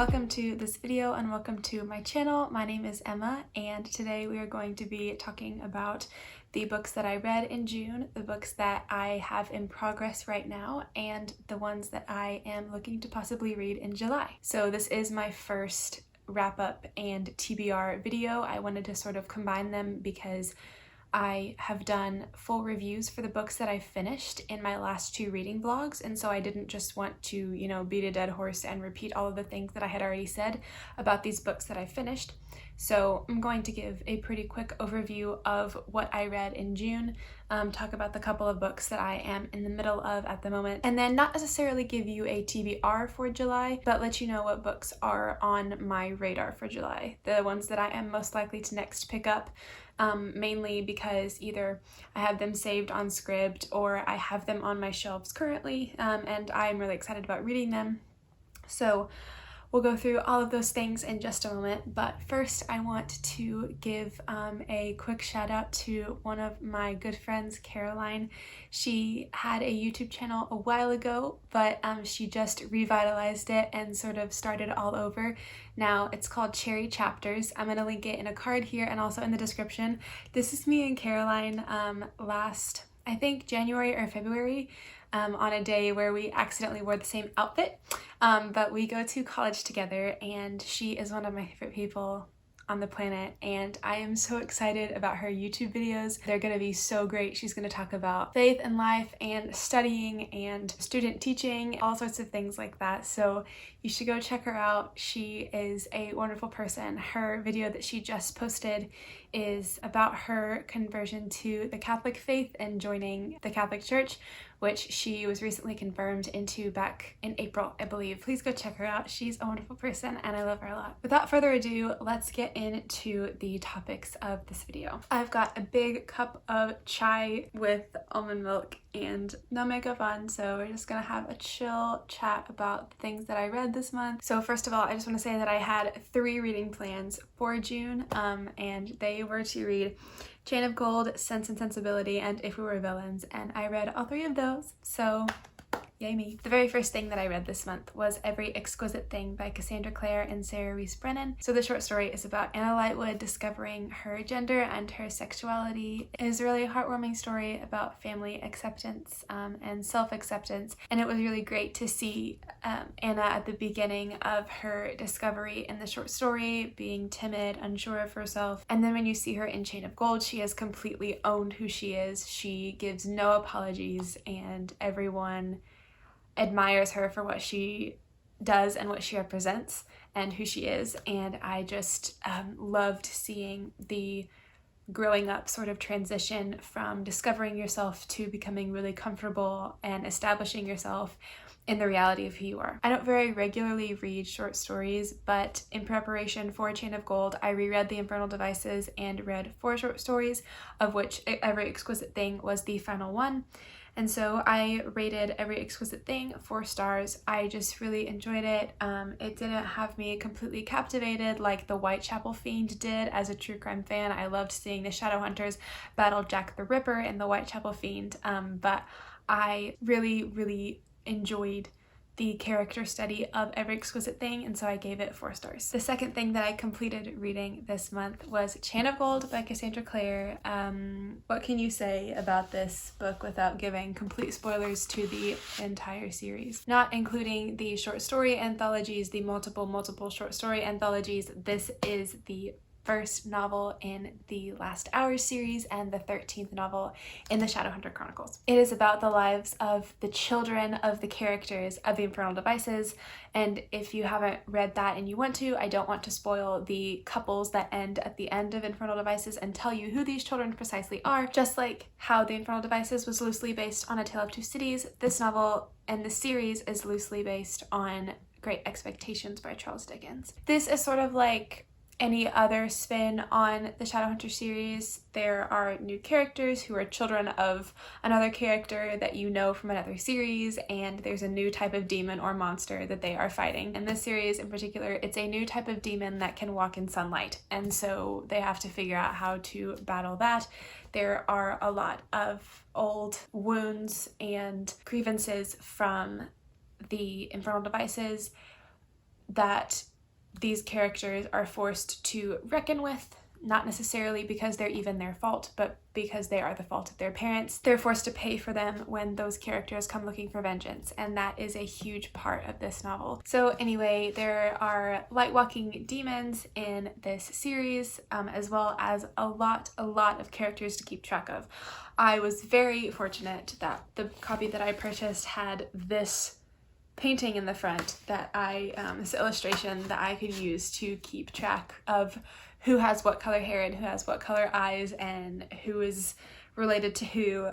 Welcome to this video and welcome to my channel. My name is Emma and today we are going to be talking about the books that I read in June, the books that I have in progress right now, and the ones that I am looking to possibly read in July. So this is my first wrap up and TBR video. I wanted to sort of combine them because I have done full reviews for the books that I finished in my last two reading vlogs, and so I didn't just want to, beat a dead horse and repeat all of the things that I had already said about these books that I finished. So I'm going to give a pretty quick overview of what I read in June, talk about the couple of books that I am in the middle of at the moment, and then not necessarily give you a TBR for July, but let you know what books are on my radar for July, the ones that I am most likely to next pick up. Mainly because either I have them saved on Scribd or I have them on my shelves currently, and I'm really excited about reading them. So we'll go through all of those things in just a moment, but first I want to give a quick shout out to one of my good friends, Caroline. She had a YouTube channel a while ago, but she just revitalized it and sort of started all over. Now it's called Cherry Chapters. I'm going to link it in a card here and also in the description. This is me and Caroline last, I think, January or February. On a day where we accidentally wore the same outfit, but we go to college together and she is one of my favorite people on the planet, and I am so excited about her YouTube videos. They're going to be so great. She's going to talk about faith and life and studying and student teaching, all sorts of things like that. So you should go check her out. She is a wonderful person. Her video that she just posted is about her conversion to the Catholic faith and joining the Catholic Church, which she was recently confirmed into back in April, I believe. Please go check her out. She's a wonderful person and I love her a lot. Without further ado, let's get into the topics of this video. I've got a big cup of chai with almond milk and no makeup on, so we're just gonna have a chill chat about the things that I read this month. So first of all, I just want to say that I had 3 reading plans for June, and they were to read Chain of Gold, Sense and Sensibility, and If We Were Villains, and I read all 3 of those, so yay me. The very first thing that I read this month was Every Exquisite Thing by Cassandra, Clare, and Sarah Rees-Brennan. So the short story is about Anna Lightwood discovering her gender and her sexuality. It is a really heartwarming story about family acceptance and self-acceptance, and it was really great to see Anna at the beginning of her discovery in the short story, being timid, unsure of herself, and then when you see her in Chain of Gold, she has completely owned who she is. She gives no apologies, and everyone admires her for what she does and what she represents and who she is, and I just loved seeing the growing up sort of transition from discovering yourself to becoming really comfortable and establishing yourself in the reality of who you are. I don't very regularly read short stories, but in preparation for Chain of Gold, I reread The Infernal Devices and read 4 short stories, of which Every Exquisite Thing was the final one. And so I rated Every Exquisite Thing 4 stars. I just really enjoyed it. It didn't have me completely captivated like The Whitechapel Fiend did. As a true crime fan, I loved seeing the Shadowhunters battle Jack the Ripper in The Whitechapel Fiend, but I really enjoyed the character study of Every Exquisite Thing, and so I gave it 4 stars. The second thing that I completed reading this month was Chain of Gold by Cassandra Clare. What can you say about this book without giving complete spoilers to the entire series? Not including the short story anthologies, the multiple short story anthologies, this is the first novel in the Last Hours series and the 13th novel in the Shadowhunter Chronicles. It is about the lives of the children of the characters of The Infernal Devices, and if you haven't read that and you want to, I don't want to spoil the couples that end at the end of Infernal Devices and tell you who these children precisely are. Just like how The Infernal Devices was loosely based on A Tale of Two Cities, this novel and the series is loosely based on Great Expectations by Charles Dickens. This is sort of like any other spin on the Shadowhunter series. There are new characters who are children of another character that you know from another series, and there's a new type of demon or monster that they are fighting. In this series in particular, it's a new type of demon that can walk in sunlight, and so they have to figure out how to battle that. There are a lot of old wounds and grievances from the Infernal Devices that these characters are forced to reckon with, not necessarily because they're even their fault, but because they are the fault of their parents. They're forced to pay for them when those characters come looking for vengeance, and that is a huge part of this novel. So anyway, there are light walking demons in this series, as well as a lot of characters to keep track of. I was very fortunate that the copy that I purchased had this painting in the front that this illustration that I could use to keep track of who has what color hair and who has what color eyes and who is related to who,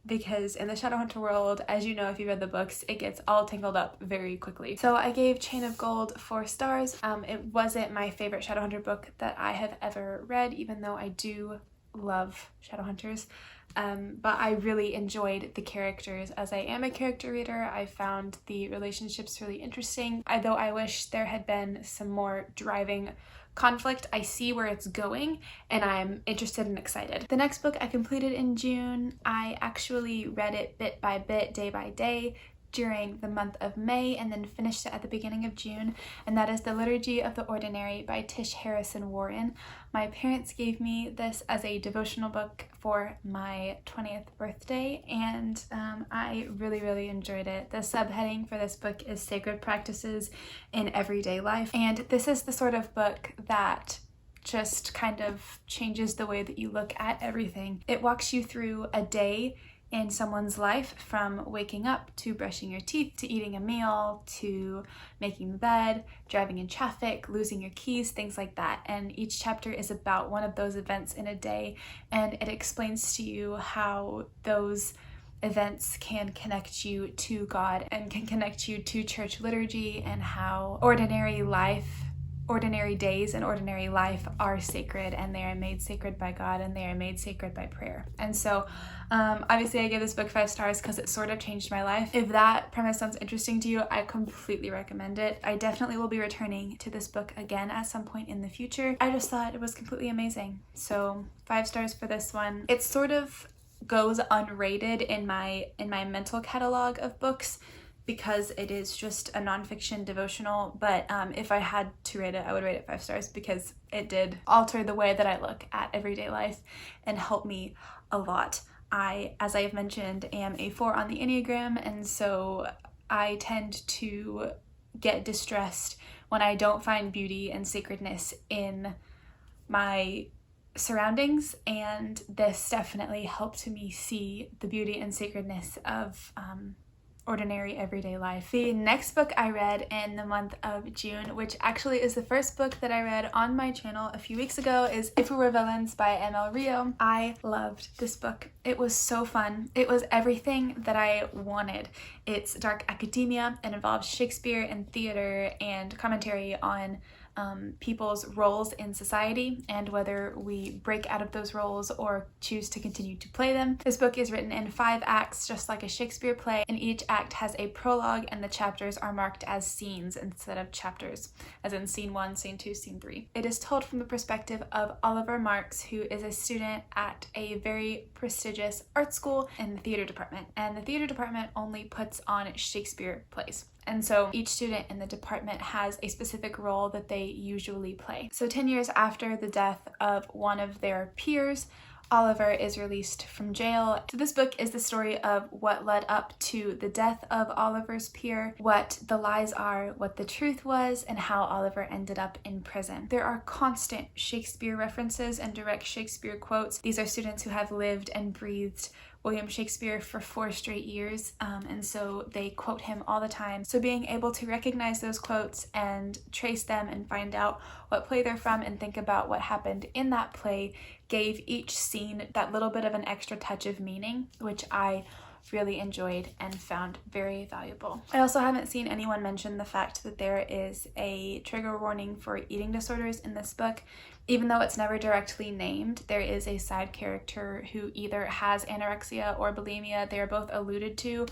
because in the Shadowhunter world, as you know if you read the books, it gets all tangled up very quickly. So I gave Chain of Gold 4 stars. It wasn't my favorite Shadowhunter book that I have ever read, even though I do love Shadowhunters. But I really enjoyed the characters. As I am a character reader, I found the relationships really interesting. Though I wish there had been some more driving conflict. I see where it's going and I'm interested and excited. The next book I completed in June. I actually read it bit by bit, day by day, during the month of May, and then finished it at the beginning of June, and that is The Liturgy of the Ordinary by Tish Harrison Warren. My parents gave me this as a devotional book for my 20th birthday, and I really enjoyed it. The subheading for this book is Sacred Practices in Everyday Life, and this is the sort of book that just kind of changes the way that you look at everything. It walks you through a day in someone's life, from waking up to brushing your teeth to eating a meal to making the bed, driving in traffic, losing your keys, things like that. And each chapter is about one of those events in a day, and it explains to you how those events can connect you to God and can connect you to church liturgy, and how ordinary days and ordinary life are sacred, and they are made sacred by God, and they are made sacred by prayer. And so obviously I gave this book 5 stars because it sort of changed my life. If that premise sounds interesting to you, I completely recommend it. I definitely will be returning to this book again at some point in the future. I just thought it was completely amazing. So 5 stars for this one. It sort of goes unrated in my mental catalog of books, because it is just a nonfiction devotional, but if I had to rate it, I would rate it 5 stars because it did alter the way that I look at everyday life and help me a lot. I, as I've mentioned, am a 4 on the Enneagram, and so I tend to get distressed when I don't find beauty and sacredness in my surroundings, and this definitely helped me see the beauty and sacredness of ordinary everyday life. The next book I read in the month of June, which actually is the first book that I read on my channel a few weeks ago, is If We Were Villains by M.L. Rio. I loved this book. It was so fun. It was everything that I wanted. It's dark academia. It involves Shakespeare and theater and commentary on people's roles in society and whether we break out of those roles or choose to continue to play them. This book is written in 5 acts, just like a Shakespeare play, and each act has a prologue, and the chapters are marked as scenes instead of chapters, as in scene 1, scene 2, scene 3. It is told from the perspective of Oliver Marks, who is a student at a very prestigious art school in the theater department, and the theater department only puts on Shakespeare plays. And so each student in the department has a specific role that they usually play. So 10 years after the death of one of their peers, Oliver is released from jail. So this book is the story of what led up to the death of Oliver's peer, what the lies are, what the truth was, and how Oliver ended up in prison. There are constant Shakespeare references and direct Shakespeare quotes. These are students who have lived and breathed William Shakespeare for 4 straight years, and so they quote him all the time. So being able to recognize those quotes and trace them and find out what play they're from and think about what happened in that play gave each scene that little bit of an extra touch of meaning, which I really enjoyed and found very valuable. I also haven't seen anyone mention the fact that there is a trigger warning for eating disorders in this book, even though it's never directly named, there is a side character who either has anorexia or bulimia. They are both alluded to,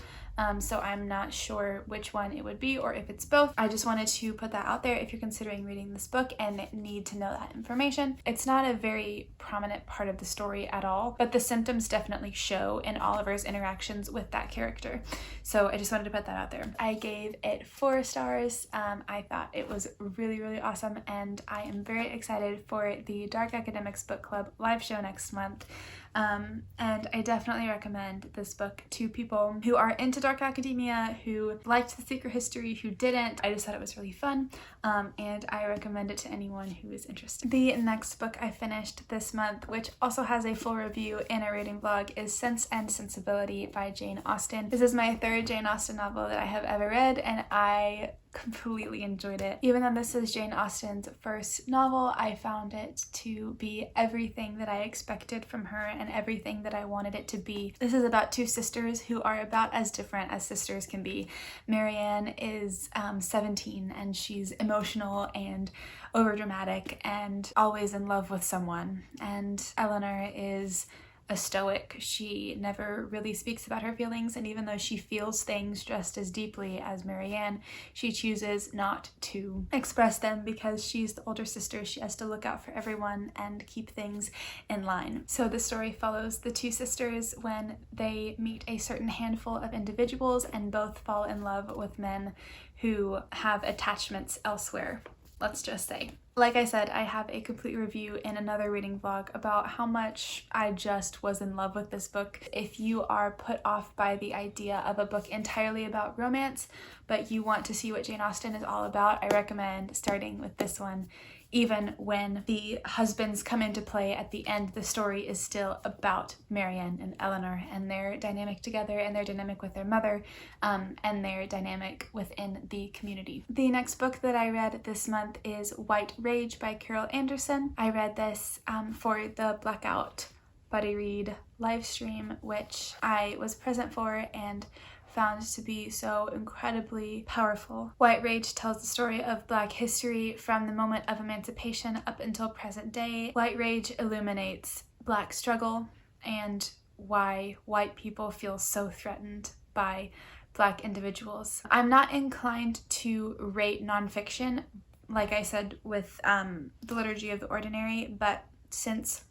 so I'm not sure which one it would be or if it's both. I just wanted to put that out there if you're considering reading this book and need to know that information. It's not a very prominent part of the story at all, but the symptoms definitely show in Oliver's interactions with that character. So I just wanted to put that out there. I gave it 4 stars. I thought it was really, really awesome, and I am very excited for the Dark Academics Book Club live show next month. And I definitely recommend this book to people who are into dark academia, who liked The Secret History, who didn't. I just thought it was really fun, and I recommend it to anyone who is interested. The next book I finished this month, which also has a full review in a rating blog, is Sense and Sensibility by Jane Austen. This is my 3rd Jane Austen novel that I have ever read, and I completely enjoyed it. Even though this is Jane Austen's first novel, I found it to be everything that I expected from her and everything that I wanted it to be. This is about 2 sisters who are about as different as sisters can be. Marianne is 17 and she's emotional and overdramatic and always in love with someone, and Eleanor is a stoic. She never really speaks about her feelings, and even though she feels things just as deeply as Marianne, she chooses not to express them because she's the older sister. She has to look out for everyone and keep things in line. So the story follows the 2 sisters when they meet a certain handful of individuals and both fall in love with men who have attachments elsewhere, let's just say. Like I said, I have a complete review in another reading vlog about how much I just was in love with this book. If you are put off by the idea of a book entirely about romance, but you want to see what Jane Austen is all about, I recommend starting with this one. Even when the husbands come into play at the end, the story is still about Marianne and Eleanor and their dynamic together, and their dynamic with their mother, and their dynamic within the community. The next book that I read this month is White Rage by Carol Anderson. I read this for the Blackout Buddy Read live stream, which I was present for and found to be so incredibly powerful. White Rage tells the story of Black history from the moment of emancipation up until present day. White Rage illuminates Black struggle and why white people feel so threatened by Black individuals. I'm not inclined to rate nonfiction, like I said with the Liturgy of the Ordinary, but since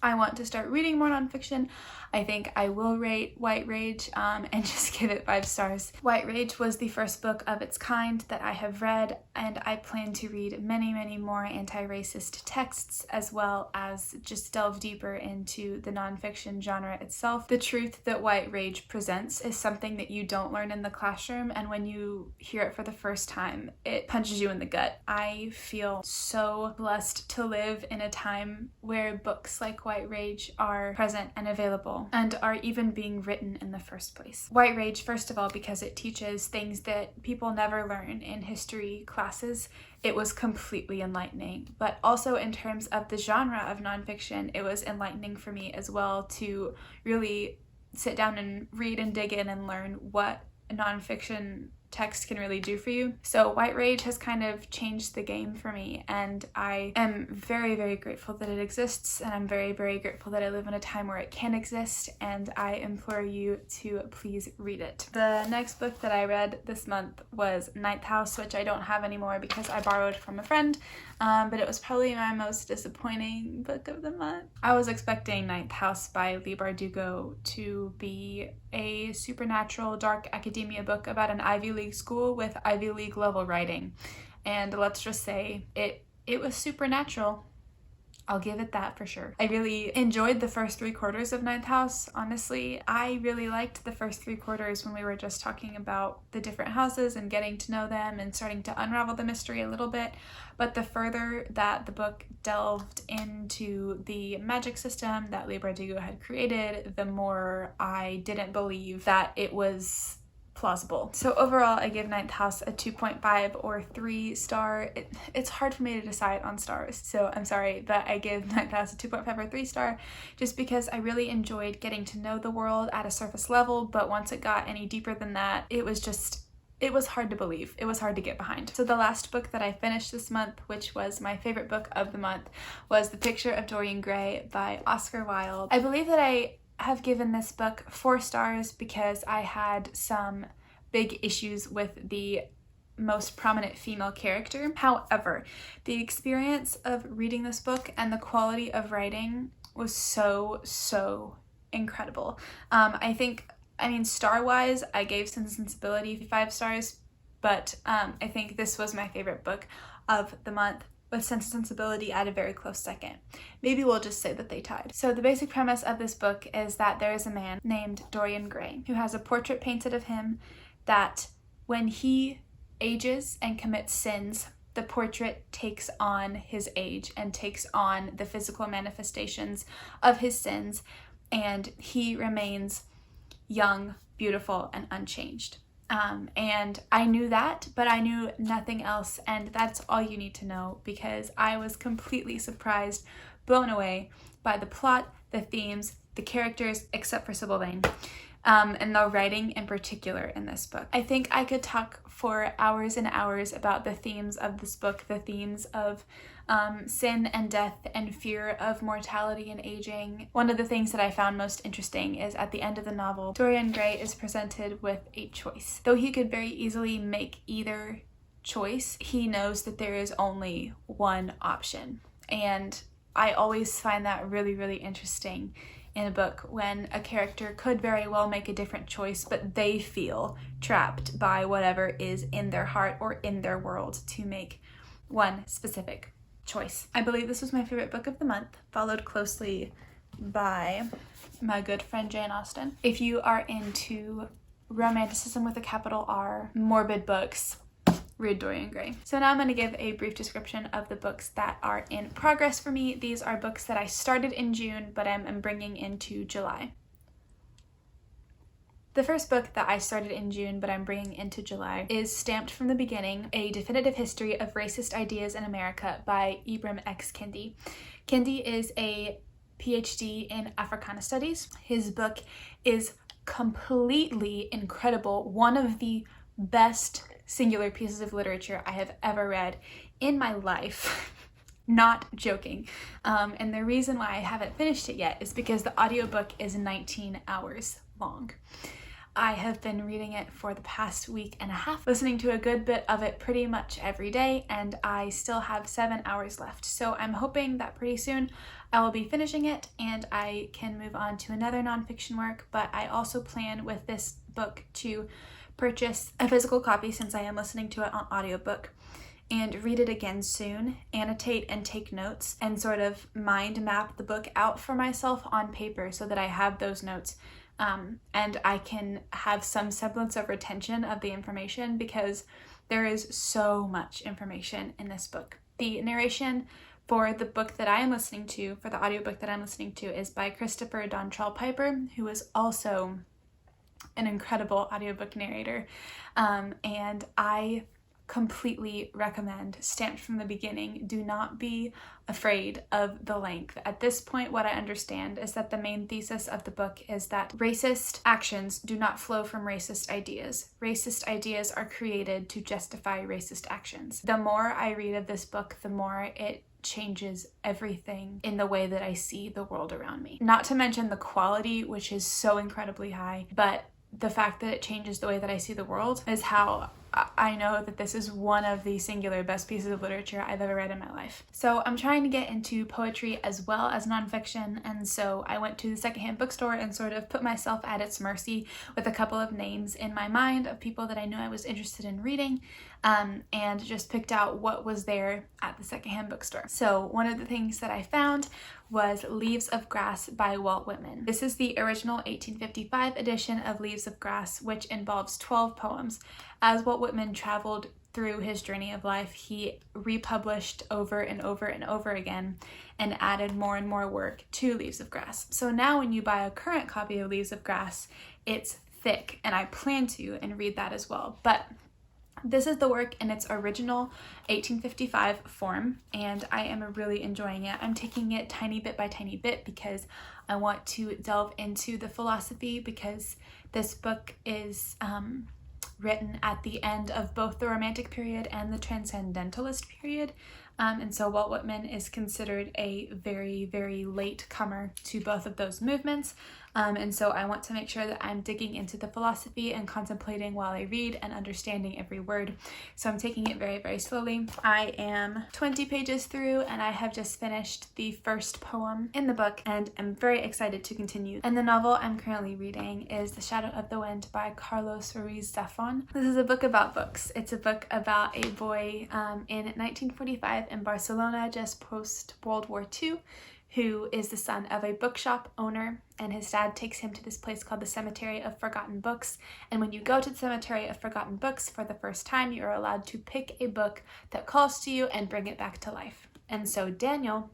I want to start reading more nonfiction, I think I will rate White Rage and just give it 5 stars. White Rage was the first book of its kind that I have read, and I plan to read many, many more anti-racist texts, as well as just delve deeper into the nonfiction genre itself. The truth that White Rage presents is something that you don't learn in the classroom, and when you hear it for the first time, it punches you in the gut. I feel so blessed to live in a time where books like White Rage are present and available and are even being written in the first place. White Rage, first of all, because it teaches things that people never learn in history classes. It was completely enlightening, but also in terms of the genre of nonfiction, it was enlightening for me as well to really sit down and read and dig in and learn what a nonfiction text can really do for you. So White Rage has kind of changed the game for me, and I am very, very grateful that it exists, and I'm very, very grateful that I live in a time where it can exist, and I implore you to please read it. The next book that I read this month was Ninth House, which I don't have anymore because I borrowed from a friend, but it was probably my most disappointing book of the month. I was expecting Ninth House by Leigh Bardugo to be a supernatural dark academia book about an Ivy League school with Ivy League level writing, and let's just say it was supernatural. I'll give it that for sure. I really enjoyed the first 3 quarters of Ninth House, honestly. I really liked the first 3 quarters when we were just talking about the different houses and getting to know them and starting to unravel the mystery a little bit, but the further that the book delved into the magic system that Leigh Bardugo had created, the more I didn't believe that it was plausible. So overall, I give Ninth House a 2.5 or 3 star. It's hard for me to decide on stars, so I'm sorry, but I give Ninth House a 2.5 or 3 star just because I really enjoyed getting to know the world at a surface level, but once it got any deeper than that, it was just it was hard to believe. It was hard to get behind. So the last book that I finished this month, which was my favorite book of the month, was The Picture of Dorian Gray by Oscar Wilde. I believe that I have given this book 4 stars because I had some big issues with the most prominent female character. However, the experience of reading this book and the quality of writing was so incredible. I mean, star-wise, I gave Sense and Sensibility 5 stars, but I think this was my favorite book of the month, with Sense and Sensibility at a very close second. Maybe we'll just say that they tied. So the basic premise of this book is that there is a man named Dorian Gray who has a portrait painted of him that when he ages and commits sins, the portrait takes on his age and takes on the physical manifestations of his sins, and he remains young, beautiful, and unchanged. And I knew that, but I knew nothing else, and that's all you need to know, because I was completely surprised, blown away by the plot, the themes, the characters, except for Sybil Vane, and the writing in particular in this book. I think I could talk for hours and hours about the themes of this book, the themes of sin and death and fear of mortality and aging. One of the things that I found most interesting is at the end of the novel, Dorian Gray is presented with a choice. Though he could very easily make either choice, he knows that there is only one option. And I always find that really interesting in a book when a character could very well make a different choice, but they feel trapped by whatever is in their heart or in their world to make one specific choice. I believe this was my favorite book of the month, followed closely by my good friend Jane Austen. If you are into romanticism with a capital R, morbid books, read Dorian Gray. So now I'm going to give a brief description of the books that are in progress for me. These are books that I started in June, but I'm bringing into July. The first book that I started in June, but I'm bringing into July, is Stamped from the Beginning, A Definitive History of Racist Ideas in America by Ibram X. Kendi. Kendi is a PhD in Africana Studies. His book is completely incredible, one of the best singular pieces of literature I have ever read in my life. Not joking. And the reason why I haven't finished it yet is because the audiobook is 19 hours long. I have been reading it for the past week and a half, listening to a good bit of it pretty much every day, and I still have 7 hours left. So I'm hoping that pretty soon I will be finishing it and I can move on to another nonfiction work, but I also plan with this book to purchase a physical copy since I am listening to it on audiobook, and read it again soon, annotate and take notes, and sort of mind map the book out for myself on paper so that I have those notes and I can have some semblance of retention of the information, because there is so much information in this book. The narration for the book that I am listening to, for the audiobook that I'm listening to, is by Christopher Dontrell Piper, who is also an incredible audiobook narrator, and I completely recommend Stamped from the Beginning. Do not be afraid of the length. At this point, what I understand is that the main thesis of the book is that racist actions do not flow from racist ideas. Racist ideas are created to justify racist actions. The more I read of this book, the more it changes everything in the way that I see the world around me. Not to mention the quality, which is so incredibly high, but the fact that it changes the way that I see the world is how I know that this is one of the singular best pieces of literature I've ever read in my life. So I'm trying to get into poetry as well as nonfiction, and so I went to the secondhand bookstore and sort of put myself at its mercy with a couple of names in my mind of people that I knew I was interested in reading, and just picked out what was there at the secondhand bookstore. So one of the things that I found was Leaves of Grass by Walt Whitman. This is the original 1855 edition of Leaves of Grass, which involves 12 poems. As Walt Whitman traveled through his journey of life, he republished over and over and over again and added more and more work to Leaves of Grass. So now when you buy a current copy of Leaves of Grass, it's thick, and I plan to and read that as well. But this is the work in its original 1855 form, and I am really enjoying it. I'm taking it tiny bit by tiny bit because I want to delve into the philosophy, because this book is written at the end of both the Romantic period and the Transcendentalist period. And so Walt Whitman is considered a very, very late comer to both of those movements. And so I want to make sure that I'm digging into the philosophy and contemplating while I read and understanding every word. So I'm taking it very, very slowly. I am 20 pages through and I have just finished the first poem in the book and I'm very excited to continue. And the novel I'm currently reading is The Shadow of the Wind by Ruiz Stefan. This is a book about books. It's a book about a boy in 1945 in Barcelona, just post World War II, who is the son of a bookshop owner, and his dad takes him to this place called the Cemetery of Forgotten Books. And when you go to the Cemetery of Forgotten Books for the first time, you are allowed to pick a book that calls to you and bring it back to life. And so Daniel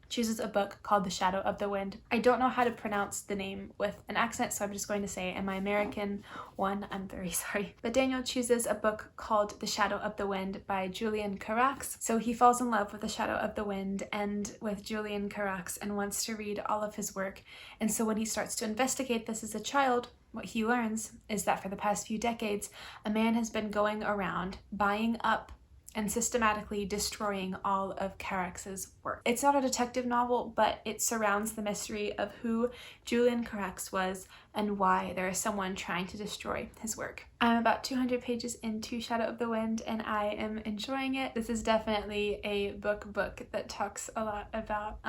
chooses a book called The Shadow of the Wind. I don't know how to pronounce the name with an accent, so I'm just going to say, and my American one, I'm very sorry. But Daniel chooses a book called The Shadow of the Wind by Julian Carax. So he falls in love with The Shadow of the Wind and with Julian Carax and wants to read all of his work. And so when he starts to investigate this as a child, what he learns is that for the past few decades, a man has been going around buying up and systematically destroying all of Carax's work. It's not a detective novel, but it surrounds the mystery of who Julian Carax was and why there is someone trying to destroy his work. I'm about 200 pages into Shadow of the Wind and I am enjoying it. This is definitely a book that talks a lot about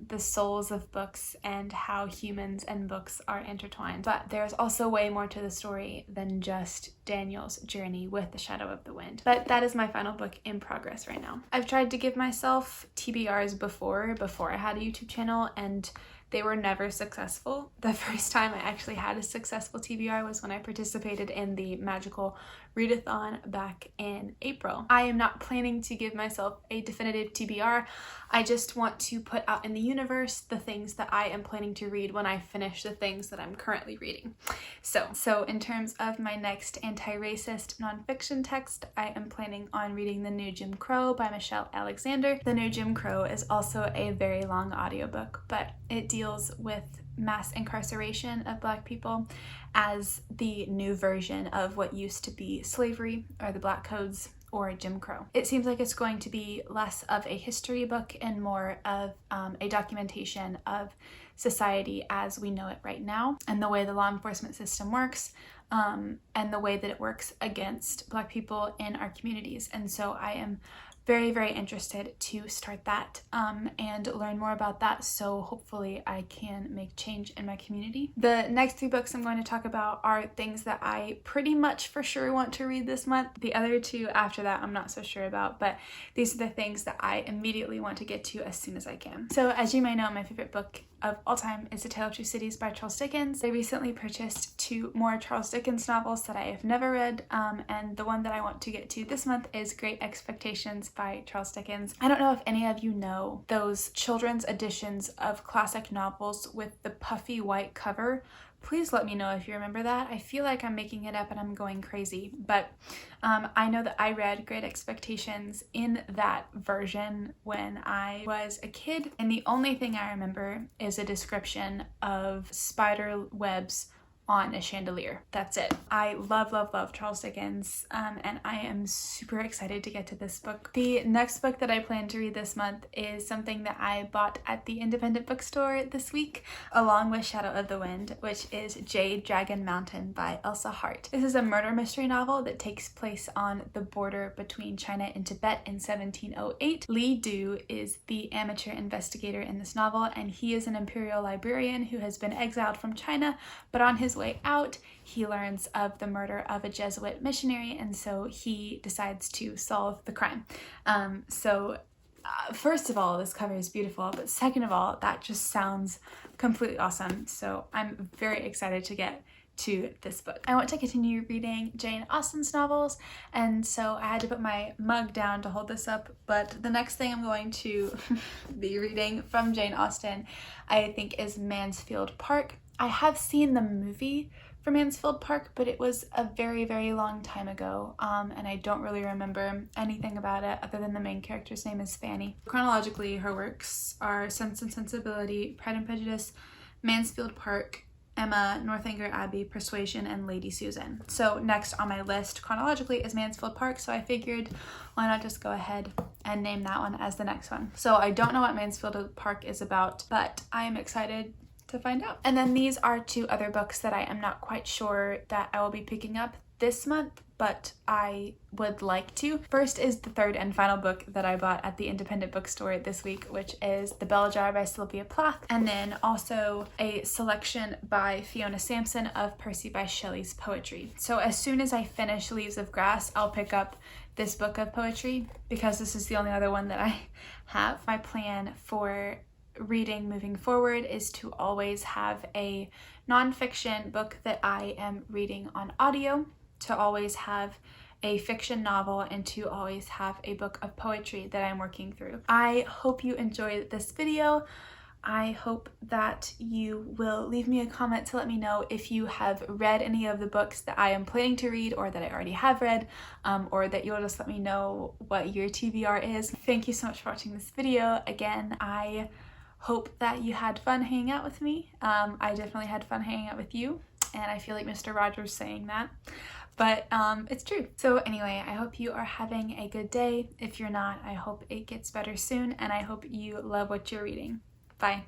the souls of books and how humans and books are intertwined. But there's also way more to the story than just Daniel's journey with The Shadow of the Wind. But that is my final book in progress right now. I've tried to give myself TBRs before I had a YouTube channel, and they were never successful. The first time I actually had a successful TBR was when I participated in the Magical Readathon back in April. I am not planning to give myself a definitive TBR. I just want to put out in the universe the things that I am planning to read when I finish the things that I'm currently reading. So in terms of my next anti-racist nonfiction text, I am planning on reading The New Jim Crow by Michelle Alexander. The New Jim Crow is also a very long audiobook, but it deals with mass incarceration of Black people as the new version of what used to be slavery or the Black Codes or Jim Crow. It seems like it's going to be less of a history book and more of a documentation of society as we know it right now and the way the law enforcement system works and the way that it works against Black people in our communities. And so I am very, very interested to start that and learn more about that, so hopefully I can make change in my community. The next 3 books I'm going to talk about are things that I pretty much for sure want to read this month. The other 2 after that I'm not so sure about, but these are the things that I immediately want to get to as soon as I can. So as you may know, my favorite book of all time is A Tale of Two Cities by Charles Dickens. I recently purchased 2 more Charles Dickens novels that I have never read, and the one that I want to get to this month is Great Expectations by Charles Dickens. I don't know if any of you know those children's editions of classic novels with the puffy white cover. Please let me know if you remember that. I feel like I'm making it up and I'm going crazy, but I know that I read Great Expectations in that version when I was a kid, and the only thing I remember is a description of spider webs on a chandelier. That's it. I love, love, love Charles Dickens, and I am super excited to get to this book. The next book that I plan to read this month is something that I bought at the independent bookstore this week, along with Shadow of the Wind, which is Jade Dragon Mountain by Elsa Hart. This is a murder mystery novel that takes place on the border between China and Tibet in 1708. Li Du is the amateur investigator in this novel, and he is an imperial librarian who has been exiled from China, but on his way out, he learns of the murder of a Jesuit missionary, and so he decides to solve the crime. First of all, this cover is beautiful, but second of all, that just sounds completely awesome. So I'm very excited to get to this book. I want to continue reading Jane Austen's novels, and so I had to put my mug down to hold this up, but the next thing I'm going to be reading from Jane Austen, I think, is Mansfield Park. I have seen the movie for Mansfield Park, but it was a very, very long time ago, and I don't really remember anything about it other than the main character's name is Fanny. Chronologically, her works are Sense and Sensibility, Pride and Prejudice, Mansfield Park, Emma, Northanger Abbey, Persuasion, and Lady Susan. So next on my list chronologically is Mansfield Park, so I figured why not just go ahead and name that one as the next one. So I don't know what Mansfield Park is about, but I am excited to find out. And then these are 2 other books that I am not quite sure that I will be picking up this month, but I would like to. First is the 3rd and final book that I bought at the independent bookstore this week, which is The Bell Jar by Sylvia Plath, and then also a selection by Fiona Sampson of Percy by Shelley's poetry. So as soon as I finish Leaves of Grass, I'll pick up this book of poetry because this is the only other one that I have. My plan for reading moving forward is to always have a nonfiction book that I am reading on audio, to always have a fiction novel, and to always have a book of poetry that I'm working through. I hope you enjoyed this video. I hope that you will leave me a comment to let me know if you have read any of the books that I am planning to read or that I already have read, or that you'll just let me know what your TBR is. Thank you so much for watching this video. Again, I hope that you had fun hanging out with me. I definitely had fun hanging out with you, and I feel like Mr. Rogers saying that, but it's true. So anyway, I hope you are having a good day. If you're not, I hope it gets better soon, and I hope you love what you're reading. Bye.